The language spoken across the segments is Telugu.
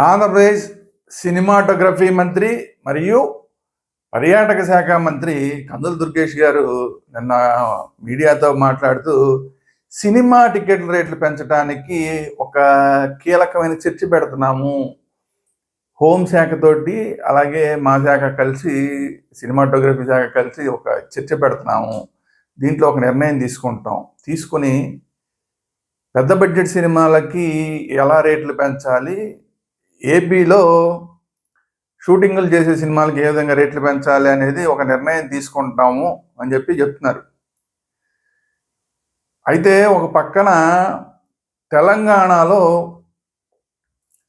ఆంధ్రప్రదేశ్ సినిమాటోగ్రఫీ మంత్రి మరియు పర్యాటక శాఖ మంత్రి కందుల దుర్గేష్ గారు నిన్న మీడియాతో మాట్లాడుతూ సినిమా టికెట్ల రేట్లు పెంచడానికి ఒక కీలకమైన చర్చ పెడుతున్నాము. హోంశాఖతోటి అలాగే మా శాఖ కలిసి సినిమాటోగ్రఫీ శాఖ కలిసి ఒక చర్చ పెడుతున్నాము. దీంట్లో ఒక నిర్ణయం తీసుకుని పెద్ద బడ్జెట్ సినిమాలకి ఎలా రేట్లు పెంచాలి, ఏపీలో షూటింగులు చేసే సినిమాలకి ఏ విధంగా రేట్లు పెంచాలి అనేది ఒక నిర్ణయం తీసుకుంటాము అని చెప్తున్నారు. అయితే ఒక పక్కన తెలంగాణలో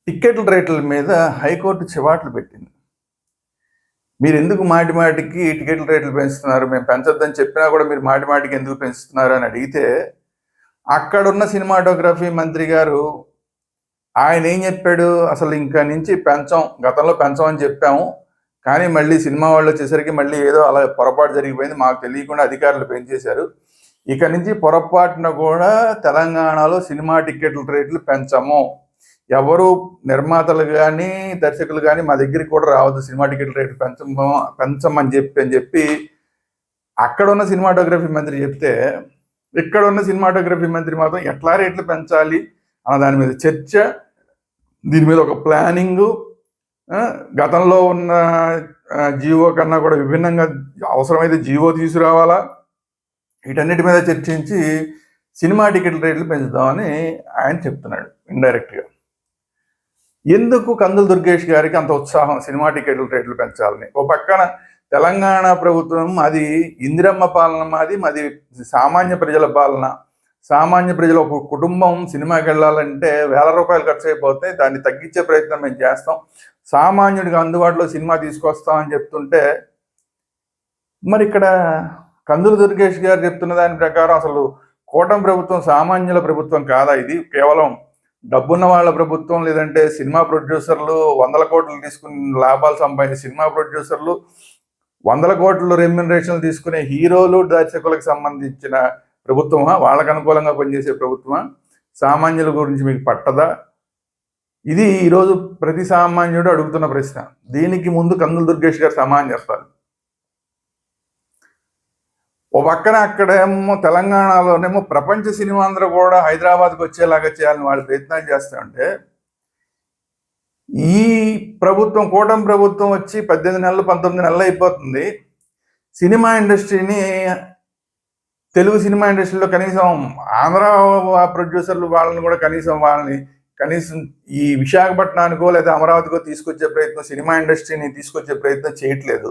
టికెట్ల రేట్ల మీద హైకోర్టు చివాట్లు పెట్టింది. మీరు ఎందుకు మాటికి టికెట్ల రేట్లు పెంచుతున్నారు, మేము పెంచొద్దని చెప్పినా కూడా మీరు మాటికి ఎందుకు పెంచుతున్నారు అని అడిగితే అక్కడున్న సినిమాటోగ్రఫీ మంత్రి గారు ఆయన ఏం చెప్పాడు, అసలు ఇంకా నుంచి గతంలో పెంచమని చెప్పాము, కానీ మళ్ళీ సినిమా వాళ్ళు వచ్చేసరికి మళ్ళీ ఏదో అలా పొరపాటు జరిగిపోయింది, మాకు తెలియకుండా అధికారులు పెంచేశారు. ఇక నుంచి పొరపాటున కూడా తెలంగాణలో సినిమా టికెట్ల రేట్లు పెంచము, ఎవరు నిర్మాతలు కానీ దర్శకులు కానీ మా దగ్గరికి కూడా రావద్దు, సినిమా టికెట్ల రేట్లు పెంచమని చెప్పి అక్కడ ఉన్న సినిమాటోగ్రఫీ మంత్రి చెప్తే, ఇక్కడ ఉన్న సినిమాటోగ్రఫీ మంత్రి మాత్రం ఎట్లా రేట్లు పెంచాలి అన్న దాని మీద చర్చ, దీని మీద ఒక ప్లానింగు, గతంలో ఉన్న జీవో కన్నా కూడా విభిన్నంగా అవసరమైతే జీవో తీసుకురావాలా, వీటన్నిటి మీద చర్చించి సినిమా టికెట్ల రేట్లు పెంచుదామని ఆయన చెప్తున్నాడు ఇండైరెక్ట్గా. ఎందుకు కందుల దుర్గేష్ గారికి అంత ఉత్సాహం సినిమా టికెట్ల రేట్లు పెంచాలని? ఓ పక్కన తెలంగాణ ప్రభుత్వం అది ఇందిరమ్మ పాలన, మాది సామాన్య ప్రజల పాలన. సామాన్య ప్రజలు ఒక కుటుంబం సినిమాకి వెళ్ళాలంటే వేల రూపాయలు ఖర్చు అయిపోతాయి, దాన్ని తగ్గించే ప్రయత్నం మేము చేస్తాం, సామాన్యుడికి అందుబాటులో సినిమా తీసుకొస్తామని చెప్తుంటే, మరి ఇక్కడ కందుల దుర్గేష్ గారు చెప్తున్న దాని ప్రకారం అసలు కూటమి ప్రభుత్వం సామాన్యుల ప్రభుత్వం కాదా ఇది? కేవలం డబ్బున్న వాళ్ళ ప్రభుత్వం, లేదంటే సినిమా ప్రొడ్యూసర్లు 100 కోట్లు తీసుకుని లాభాలు సంపాదించే సినిమా ప్రొడ్యూసర్లు, 100 కోట్లు రెమ్యునరేషన్లు తీసుకునే హీరోలు దర్శకులకు సంబంధించిన ప్రభుత్వమా? వాళ్ళకు అనుకూలంగా పనిచేసే ప్రభుత్వమా? సామాన్యుల గురించి మీకు పట్టదా? ఇది ఈరోజు ప్రతి సామాన్యుడు అడుగుతున్న ప్రశ్న. దీనికి ముందు కందుల దుర్గేష్ గారు సమాధానం చెప్పాలి. ఓ పక్కన అక్కడేమో తెలంగాణలోనేమో ప్రపంచ సినిమా అందరూ కూడా హైదరాబాద్కి వచ్చేలాగా చేయాలని వాళ్ళు ప్రయత్నాలు చేస్తూ ఉంటే, ఈ ప్రభుత్వం కూటమి ప్రభుత్వం వచ్చి 18 నెలలు 19 నెలలు అయిపోతుంది. సినిమా ఇండస్ట్రీని, తెలుగు సినిమా ఇండస్ట్రీలో కనీసం ఆంధ్ర ప్రొడ్యూసర్లు వాళ్ళని కూడా కనీసం ఈ విశాఖపట్నానికో లేదా అమరావతికో తీసుకొచ్చే ప్రయత్నం, సినిమా ఇండస్ట్రీని తీసుకొచ్చే ప్రయత్నం చేయట్లేదు.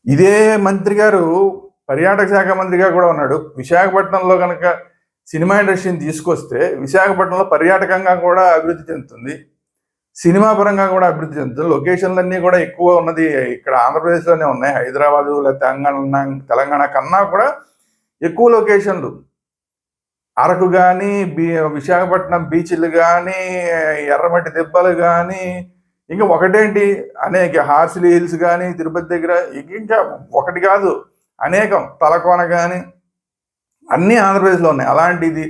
ఇదే మంత్రి గారు పర్యాటక శాఖ మంత్రిగా కూడా ఉన్నాడు. విశాఖపట్నంలో కనుక సినిమా ఇండస్ట్రీని తీసుకొస్తే విశాఖపట్నంలో పర్యాటకంగా కూడా అభివృద్ధి చెందుతుంది, సినిమా పరంగా కూడా అభివృద్ధి చెందుతుంది. లొకేషన్లన్నీ కూడా ఎక్కువ ఉన్నది ఇక్కడ ఆంధ్రప్రదేశ్లోనే ఉన్నాయి. హైదరాబాదు లేదా తెలంగాణ కన్నా కూడా ఎక్కువ లొకేషన్లు, అరకు కానీ, విశాఖపట్నం బీచ్లు కానీ, ఎర్రమట్టి దెబ్బలు కానీ, ఇంకా ఒకటేంటి అనేక హార్సిలీ హిల్స్ కానీ తిరుపతి దగ్గర, ఇంకా ఒకటి కాదు అనేకం, తలకోన కానీ అన్నీ ఆంధ్రప్రదేశ్లో ఉన్నాయి. అలాంటిది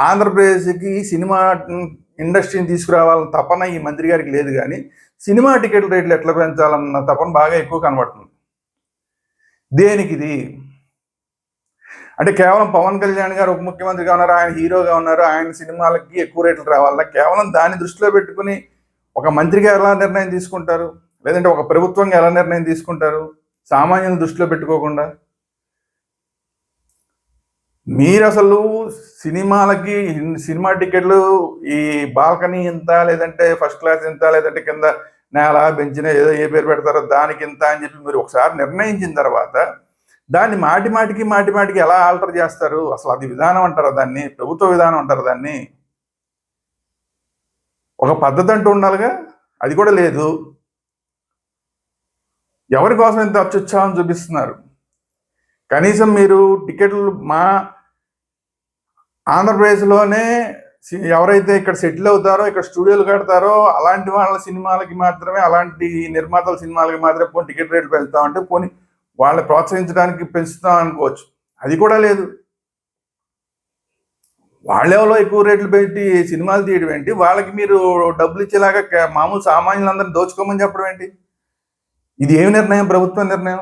ఆంధ్రప్రదేశ్కి సినిమా ఇండస్ట్రీని తీసుకురావాలన్న తపన ఈ మంత్రి గారికి లేదు, కానీ సినిమా టికెట్ల రేట్లు ఎట్లా పెంచాలన్న తపన బాగా ఎక్కువ కనబడుతుంది. దేనికిది అంటే కేవలం పవన్ కళ్యాణ్ గారు ఉప ముఖ్యమంత్రిగా ఉన్నారు, ఆయన హీరోగా ఉన్నారు, ఆయన సినిమాలకి ఎక్కువ రేట్లు రావాలా, కేవలం దాన్ని దృష్టిలో పెట్టుకుని ఒక మంత్రిగా ఎలా నిర్ణయం తీసుకుంటారు, లేదంటే ఒక ప్రభుత్వంగా ఎలా నిర్ణయం తీసుకుంటారు సామాన్యులను దృష్టిలో పెట్టుకోకుండా? మీరు అసలు సినిమా టికెట్లు ఈ బాల్కనీ ఇంత, లేదంటే ఫస్ట్ క్లాస్ ఇంత, లేదంటే కింద నేల బెంచిన ఏదో ఏ పేరు పెడతారో దానికి ఇంత అని చెప్పి మీరు ఒకసారి నిర్ణయించిన తర్వాత దాన్ని మాటిమాటికి ఎలా ఆల్టర్ చేస్తారు? అసలు అది విధానం అంటారా దాన్ని? ప్రభుత్వ విధానం అంటారా దాన్ని? ఒక పద్ధతి అంటూ ఉండాలిగా, అది కూడా లేదు. ఎవరి కోసం ఇంత అత్యుత్సాహం చూపిస్తున్నారు? కనీసం మీరు టికెట్లు మా ఆంధ్రప్రదేశ్లోనే ఎవరైతే ఇక్కడ సెటిల్ అవుతారో, ఇక్కడ స్టూడియోలు కడతారో అలాంటి వాళ్ళ సినిమాలకి మాత్రమే, అలాంటి నిర్మాతల సినిమాలకి మాత్రమే పోనీ టికెట్ రేట్లు పెంచుతామంటే పోనీ వాళ్ళని ప్రోత్సహించడానికి పెంచుతాం అనుకోవచ్చు, అది కూడా లేదు. వాళ్ళెవరో ఎక్కువ రేట్లు పెట్టి సినిమాలు తీయడం ఏంటి, వాళ్ళకి మీరు డబ్బులు ఇచ్చేలాగా మామూలు సామాన్యులందరినీ దోచుకోమని చెప్పడం ఏంటి? ఇది ఏమి నిర్ణయం? ప్రభుత్వ నిర్ణయం.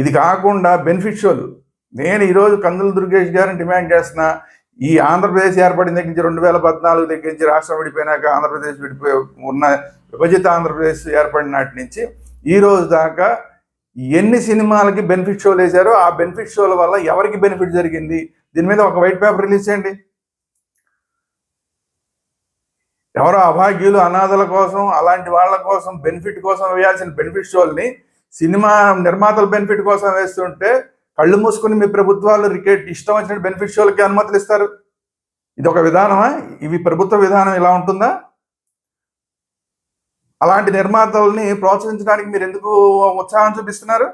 ఇది కాకుండా బెనిఫిట్ షోలు. నేను ఈరోజు కందుల దుర్గేష్ గారిని డిమాండ్ చేస్తున్నా, ఈ ఆంధ్రప్రదేశ్ ఏర్పడిన దగ్గర నుంచి 2014 దగ్గర నుంచి రాష్ట్రం విడిపోయినాక ఆంధ్రప్రదేశ్ ఉన్న విభజిత ఆంధ్రప్రదేశ్ ఏర్పడిన నాటి నుంచి ఈ రోజు దాకా ఎన్ని సినిమాలకి బెనిఫిట్ షోలు వేశారో, ఆ బెనిఫిట్ షోల వల్ల ఎవరికి బెనిఫిట్ జరిగింది, దీని మీద ఒక వైట్ పేపర్ రిలీజ్ చేయండి. ఎవరో అభాగ్యులు, అనాథల కోసం, అలాంటి వాళ్ళ కోసం బెనిఫిట్ కోసం వేయాల్సిన బెనిఫిట్ షోల్ని సినిమా నిర్మాతల బెనిఫిట్ కోసం వేస్తుంటే కళ్ళు మూసుకుని మీ ప్రభుత్వాలు ఇష్టం వచ్చిన బెనిఫిట్ షోలకి అనుమతులు ఇస్తారు. ఇది ఒక విధానమా? ఇవి ప్రభుత్వ విధానం ఇలా ఉంటుందా? అలాంటి నిర్మాతల్ని ప్రోత్సహించడానికి మీరు ఎందుకు ఉత్సాహం చూపిస్తున్నారు?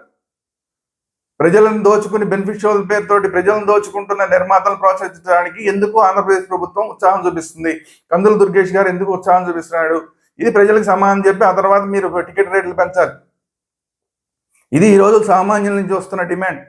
ప్రజలను దోచుకుని బెనిఫిట్ షోల పేరుతోటి ప్రజలను దోచుకుంటున్న నిర్మాతలను ప్రోత్సహించడానికి ఎందుకు ఆంధ్రప్రదేశ్ ప్రభుత్వం ఉత్సాహం చూపిస్తుంది? కందుల దుర్గేష్ గారు ఎందుకు ఉత్సాహం చూపిస్తున్నాడు? ఇది ప్రజలకు సమానం చెప్పి ఆ తర్వాత మీరు టికెట్ రేట్లు పెంచాలి. ఇది ఈ రోజు సామాన్యుల నుంచి వస్తున్న డిమాండ్.